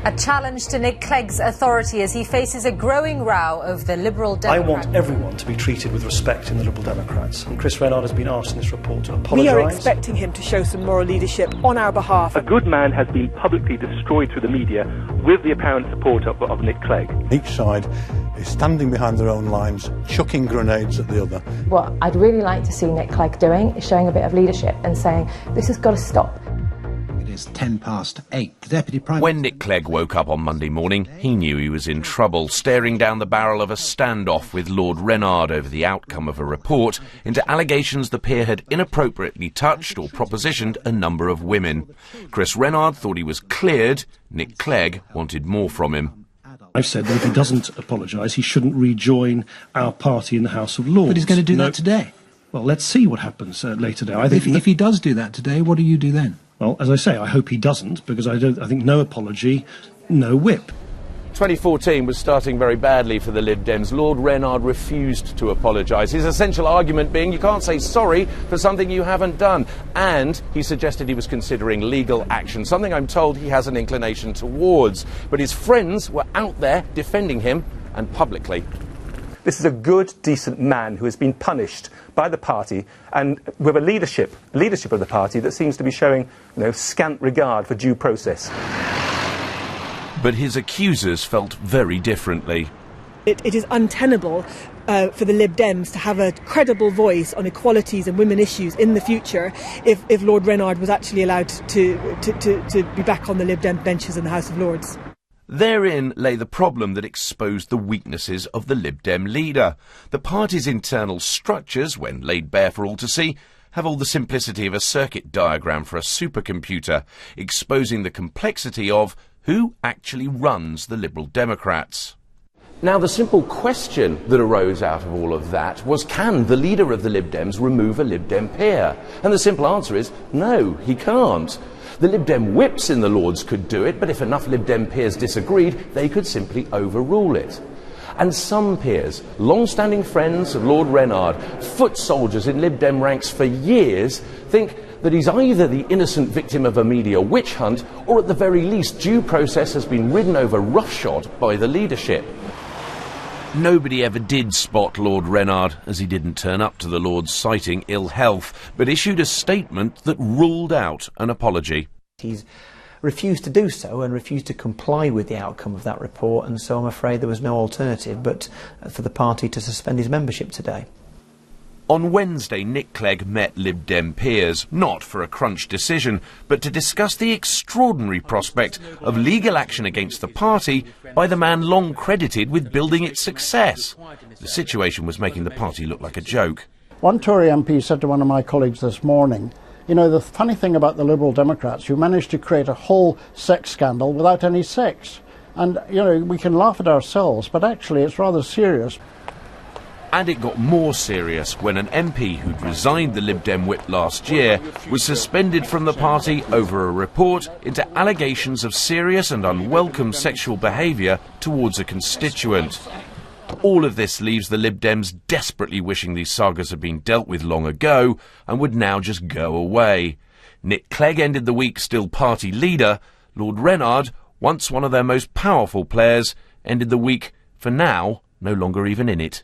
A challenge to Nick Clegg's authority as he faces a growing row of the Liberal Democrats. I want everyone to be treated with respect in the Liberal Democrats, and Chris Rennard has been asked in this report to apologise. We are expecting him to show some moral leadership on our behalf. A good man has been publicly destroyed through the media with the apparent support of Nick Clegg. Each side is standing behind their own lines, chucking grenades at the other. What I'd really like to see Nick Clegg doing is showing a bit of leadership and saying, this has got to stop. It is 8:10. The Deputy Prime... When Nick Clegg woke up on Monday morning, he knew he was in trouble, staring down the barrel of a standoff with Lord Rennard over the outcome of a report into allegations the peer had inappropriately touched or propositioned a number of women. Chris Rennard thought he was cleared. Nick Clegg wanted more from him. I've said that if he doesn't apologise, he shouldn't rejoin our party in the House of Lords. But he's going to do that today. Well, let's see what happens later today. If he does do that today, what do you do then? Well, as I say, I hope he doesn't, because I think no apology, no whip. 2014 was starting very badly for the Lib Dems. Lord Rennard refused to apologise, his essential argument being you can't say sorry for something you haven't done. And he suggested he was considering legal action, something I'm told he has an inclination towards. But his friends were out there defending him, and publicly. This is a good, decent man who has been punished by the party and with a leadership of the party that seems to be showing, scant regard for due process. But his accusers felt very differently. It is untenable for the Lib Dems to have a credible voice on equalities and women issues in the future if Lord Rennard was actually allowed to be back on the Lib Dem benches in the House of Lords. Therein lay the problem that exposed the weaknesses of the Lib Dem leader. The party's internal structures, when laid bare for all to see, have all the simplicity of a circuit diagram for a supercomputer, exposing the complexity of who actually runs the Liberal Democrats. Now, the simple question that arose out of all of that was, can the leader of the Lib Dems remove a Lib Dem peer? And the simple answer is, no, he can't. The Lib Dem whips in the Lords could do it, but if enough Lib Dem peers disagreed, they could simply overrule it. And some peers, long-standing friends of Lord Rennard, foot soldiers in Lib Dem ranks for years, think that he's either the innocent victim of a media witch hunt, or at the very least due process has been ridden over roughshod by the leadership. Nobody ever did spot Lord Rennard, as he didn't turn up to the Lords citing ill health, but issued a statement that ruled out an apology. He's refused to do so and refused to comply with the outcome of that report, and so I'm afraid there was no alternative but for the party to suspend his membership today. On Wednesday, Nick Clegg met Lib Dem peers, not for a crunch decision, but to discuss the extraordinary prospect of legal action against the party by the man long credited with building its success. The situation was making the party look like a joke. One Tory MP said to one of my colleagues this morning, the funny thing about the Liberal Democrats, you managed to create a whole sex scandal without any sex. And, we can laugh at ourselves, but actually it's rather serious. And it got more serious when an MP who'd resigned the Lib Dem whip last year was suspended from the party over a report into allegations of serious and unwelcome sexual behaviour towards a constituent. All of this leaves the Lib Dems desperately wishing these sagas had been dealt with long ago and would now just go away. Nick Clegg ended the week still party leader. Lord Rennard, once one of their most powerful players, ended the week, for now, no longer even in it.